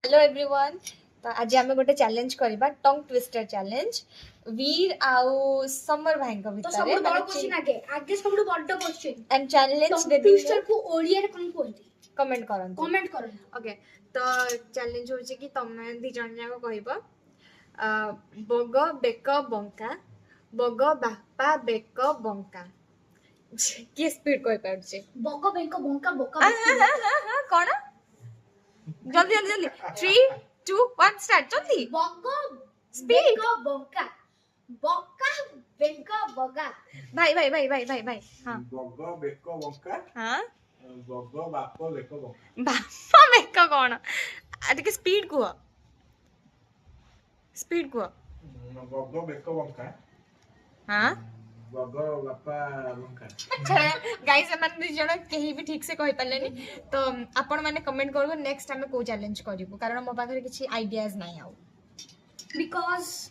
Hello everyone. तो आज आम गोटे चैलेंज करबा टंग ट्विस्टर चैलेंज वीर आउ समर भाई को तो भितर सबुठु बड़ क्वेश्चन आगे आगे सबुठु बड़ question and challenge they twister को ओडिया रे कोन कोंती कमेंट करन करन ओके। तो चैलेंज होची कि तमे दी जण जाको कहबो बग बेक बंका बग बापा बेक बंका की स्पीड कहि पाउछे बग बेंक बंका बोका कोन जल्दी जल्दी जल्दी 3 2 1 स्टार्ट जल्दी बग स्पीड बेंक बंका बका बेंक बगा भाई भाई भाई भाई भाई भाई हाँ बग बेक बंका हाँ बग बाप बेक बंका बापा बेक कौन ଟିକେ ସ୍ପିଡ୍ କୁହ ସ୍ପିଡ୍ କୁହ बग बेक बंका हाँ बग बापा बंका। गाइस एमान दी जण केही भी ठीक से कहि पालेनी तो आपण माने कमेंट करबो नेक्स्ट टाइम को चैलेंज करिवो कारण मो पाखरे किछि आइडियाज नाही आउ बिकॉज़